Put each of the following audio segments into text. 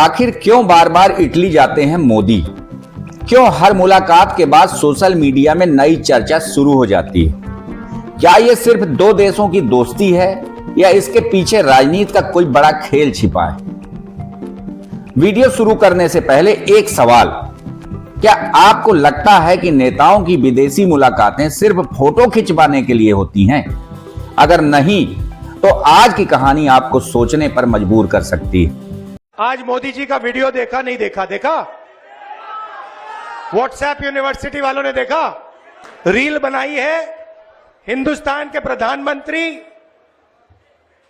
आखिर क्यों बार बार इटली जाते हैं मोदी? क्यों हर मुलाकात के बाद सोशल मीडिया में नई चर्चा शुरू हो जाती है? क्या ये सिर्फ दो देशों की दोस्ती है या इसके पीछे राजनीति का कोई बड़ा खेल छिपा है? वीडियो शुरू करने से पहले एक सवाल, क्या आपको लगता है कि नेताओं की विदेशी मुलाकातें सिर्फ फोटो खिंचवाने के लिए होती हैं? अगर नहीं, तो आज की कहानी आपको सोचने पर मजबूर कर सकती है। आज मोदी जी का वीडियो देखा नहीं देखा? देखा? व्हाट्सएप यूनिवर्सिटी वालों ने देखा? रील बनाई है हिंदुस्तान के प्रधानमंत्री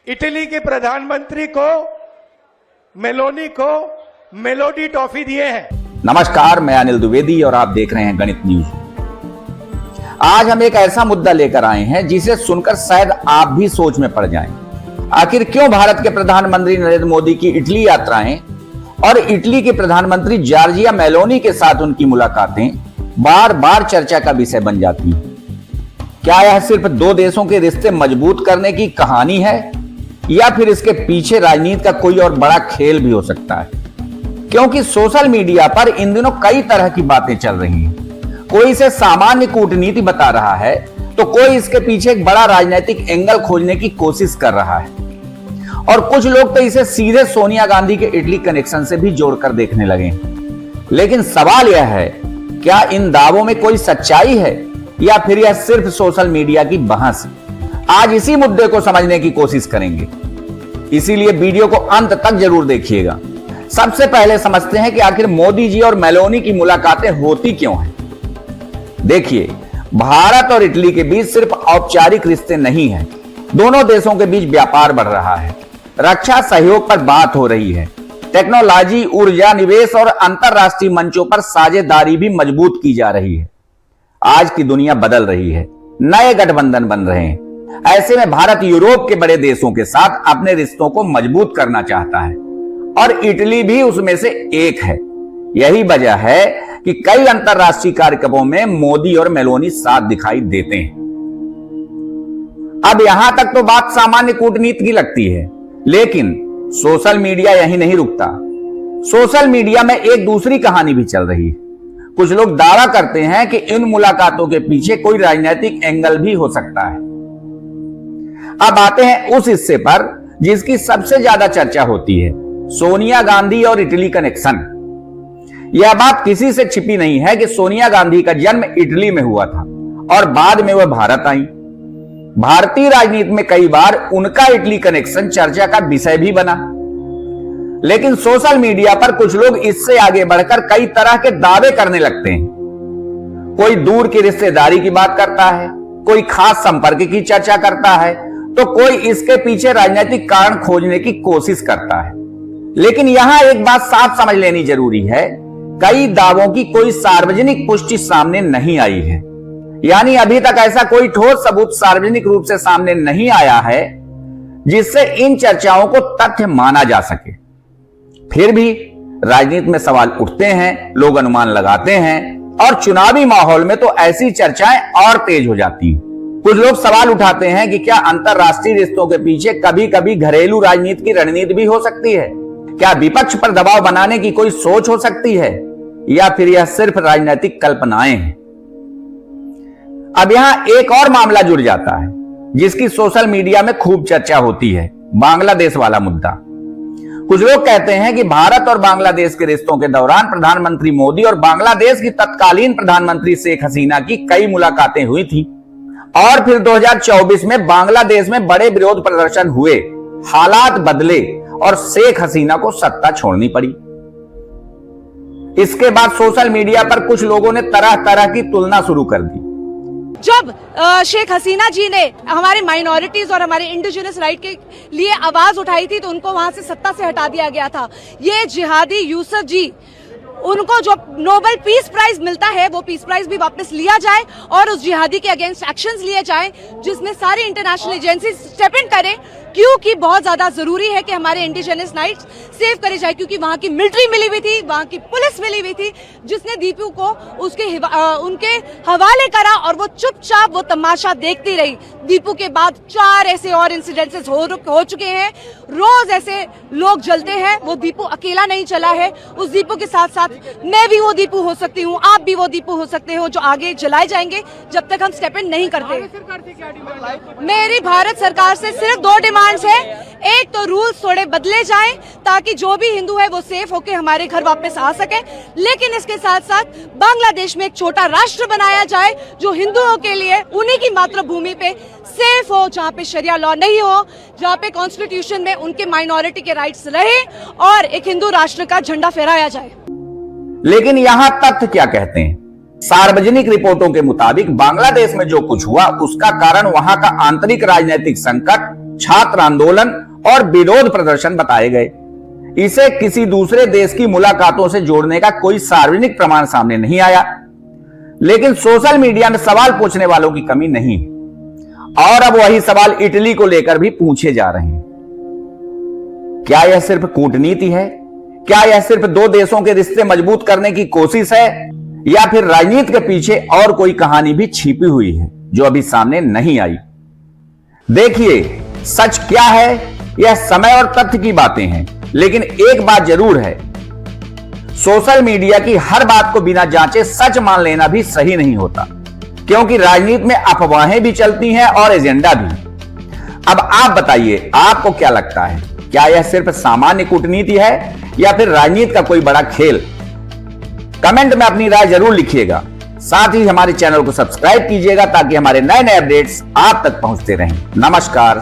इटली के प्रधानमंत्री को मेलोनी को मेलोडी टॉफी दिए हैं। नमस्कार, मैं अनिल द्विवेदी और आप देख रहे हैं गणित न्यूज। आज हम एक ऐसा मुद्दा लेकर आए हैं जिसे सुनकर शायद आप भी सोच में पड़ जाएं। आखिर क्यों भारत के प्रधानमंत्री नरेंद्र मोदी की इटली यात्राएं और इटली के प्रधानमंत्री जॉर्जिया मेलोनी के साथ उनकी मुलाकातें बार बार चर्चा का विषय बन जाती हैं? क्या यह सिर्फ दो देशों के रिश्ते मजबूत करने की कहानी है या फिर इसके पीछे राजनीति का कोई और बड़ा खेल भी हो सकता है? क्योंकि सोशल मीडिया पर इन दिनों कई तरह की बातें चल रही हैं। कोई इसे सामान्य कूटनीति बता रहा है तो कोई इसके पीछे एक बड़ा राजनीतिक एंगल खोजने की कोशिश कर रहा है और कुछ लोग तो इसे सीधे सोनिया गांधी के इटली कनेक्शन से भी जोड़कर देखने लगे। लेकिन सवाल यह है, क्या इन दावों में कोई सच्चाई है या फिर यह सिर्फ सोशल मीडिया की बहस? आज इसी मुद्दे को समझने की कोशिश करेंगे, इसीलिए वीडियो को अंत तक जरूर देखिएगा। सबसे पहले समझते हैं कि आखिर मोदी जी और मेलोनी की मुलाकातें होती क्यों हैं। देखिए, भारत और इटली के बीच सिर्फ औपचारिक रिश्ते नहीं हैं, दोनों देशों के बीच व्यापार बढ़ रहा है, रक्षा सहयोग पर बात हो रही है, टेक्नोलॉजी, ऊर्जा, निवेश और अंतरराष्ट्रीय मंचों पर साझेदारी भी मजबूत की जा रही है। आज की दुनिया बदल रही है, नए गठबंधन बन रहे हैं। ऐसे में भारत यूरोप के बड़े देशों के साथ अपने रिश्तों को मजबूत करना चाहता है और इटली भी उसमें से एक है। यही वजह है कि कई अंतरराष्ट्रीय कार्यक्रमों में मोदी और मेलोनी साथ दिखाई देते हैं। अब यहां तक तो बात सामान्य कूटनीति की लगती है, लेकिन सोशल मीडिया यहीं नहीं रुकता। सोशल मीडिया में एक दूसरी कहानी भी चल रही है। कुछ लोग दावा करते हैं कि इन मुलाकातों के पीछे कोई राजनीतिक एंगल भी हो सकता है। अब आते हैं उस हिस्से पर जिसकी सबसे ज्यादा चर्चा होती है, सोनिया गांधी और इटली कनेक्शन। यह बात किसी से छिपी नहीं है कि सोनिया गांधी का जन्म इटली में हुआ था और बाद में वह भारत आई। भारतीय राजनीति में कई बार उनका इटली कनेक्शन चर्चा का विषय भी बना, लेकिन सोशल मीडिया पर कुछ लोग इससे आगे बढ़कर कई तरह के दावे करने लगते हैं। कोई दूर की रिश्तेदारी की बात करता है, कोई खास संपर्क की चर्चा करता है, तो कोई इसके पीछे राजनीतिक कारण खोजने की कोशिश करता है। लेकिन यहां एक बात साफ समझ लेनी जरूरी है, कई दावों की कोई सार्वजनिक पुष्टि सामने नहीं आई है। यानी अभी तक ऐसा कोई ठोस सबूत सार्वजनिक रूप से सामने नहीं आया है जिससे इन चर्चाओं को तथ्य माना जा सके। फिर भी राजनीति में सवाल उठते हैं, लोग अनुमान लगाते हैं और चुनावी माहौल में तो ऐसी चर्चाएं और तेज हो जाती हैं। कुछ लोग सवाल उठाते हैं कि क्या अंतरराष्ट्रीय रिश्तों के पीछे कभी कभी घरेलू राजनीति की रणनीति भी हो सकती है? क्या विपक्ष पर दबाव बनाने की कोई सोच हो सकती है या फिर यह सिर्फ राजनीतिक कल्पनाएं हैं? अब यहां एक और मामला जुड़ जाता है जिसकी सोशल मीडिया में खूब चर्चा होती है, बांग्लादेश वाला मुद्दा। कुछ लोग कहते हैं कि भारत और बांग्लादेश के रिश्तों के दौरान प्रधानमंत्री मोदी और बांग्लादेश की तत्कालीन प्रधानमंत्री शेख हसीना की कई मुलाकातें हुई थी और फिर 2024 में बांग्लादेश में बड़े विरोध प्रदर्शन हुए, हालात बदले और शेख हसीना को सत्ता छोड़नी पड़ी। इसके बाद सोशल मीडिया पर कुछ लोगों ने तरह तरह की तुलना शुरू कर दी। जब शेख हसीना जी ने हमारे माइनॉरिटीज और हमारे इंडिजिनस राइट के लिए आवाज उठाई थी तो उनको वहां से सत्ता से हटा दिया गया था। ये जिहादी यूसुफ जी, उनको जो नोबेल पीस प्राइज मिलता है वो पीस प्राइज भी वापस लिया जाए और उस जिहादी के अगेंस्ट एक्शंस लिए जाएं जिसमें सारी इंटरनेशनल एजेंसी स्टेप इन करें क्योंकि बहुत ज्यादा जरूरी है कि हमारे इंडिजिनस राइट्स सेव करे जाए, क्योंकि वहां की मिलिट्री मिली हुई थी, वहां की पुलिस मिली हुई थी, जिसने दीपू को उनके हवाले करा और वो चुपचाप वो तमाशा देखती रही। दीपू के बाद 4 ऐसे और इंसिडेंसेस हो चुके हैं, रोज ऐसे लोग जलते हैं। वो दीपू अकेला नहीं चला है, उस दीपू के साथ साथ मैं भी वो दीपू हो सकती हूँ, आप भी वो दीपू हो सकते हो, जो आगे जलाए जाएंगे जब तक हम स्टेप इन नहीं करते। मेरी भारत सरकार से सिर्फ 2 डिमांड्स है। एक तो रूल्स थोड़े बदले जाएं ताकि जो भी हिंदू है वो सेफ होके हमारे घर वापस आ सके, लेकिन इसके साथ साथ बांग्लादेश में एक छोटा राष्ट्र बनाया जाए जो हिंदुओं के लिए उन्हीं की मातृभूमि पे सेफ हो, जहाँ पे शरिया लॉ नहीं हो, जहाँ पे कॉन्स्टिट्यूशन में उनके माइनॉरिटी के राइट्स रहे और एक हिंदू राष्ट्र का झंडा फहराया जाए। लेकिन यहां तथ्य क्या कहते हैं? सार्वजनिक रिपोर्टों के मुताबिक बांग्लादेश में जो कुछ हुआ उसका कारण वहां का आंतरिक राजनीतिक संकट, छात्र आंदोलन और विरोध प्रदर्शन बताए गए। इसे किसी दूसरे देश की मुलाकातों से जोड़ने का कोई सार्वजनिक प्रमाण सामने नहीं आया। लेकिन सोशल मीडिया में सवाल पूछने वालों की कमी नहीं, और अब वही सवाल इटली को लेकर भी पूछे जा रहे हैं। क्या यह सिर्फ कूटनीति है? क्या यह सिर्फ 2 देशों के रिश्ते मजबूत करने की कोशिश है, या फिर राजनीति के पीछे और कोई कहानी भी छिपी हुई है जो अभी सामने नहीं आई? देखिए, सच क्या है यह समय और तथ्य की बातें हैं, लेकिन एक बात जरूर है, सोशल मीडिया की हर बात को बिना जांचे सच मान लेना भी सही नहीं होता, क्योंकि राजनीति में अफवाहें भी चलती हैं और एजेंडा भी। अब आप बताइए, आपको क्या लगता है? क्या यह सिर्फ सामान्य कूटनीति है या फिर राजनीति का कोई बड़ा खेल? कमेंट में अपनी राय जरूर लिखिएगा। साथ ही हमारे चैनल को सब्सक्राइब कीजिएगा ताकि हमारे नए अपडेट्स आप तक पहुंचते रहें। नमस्कार।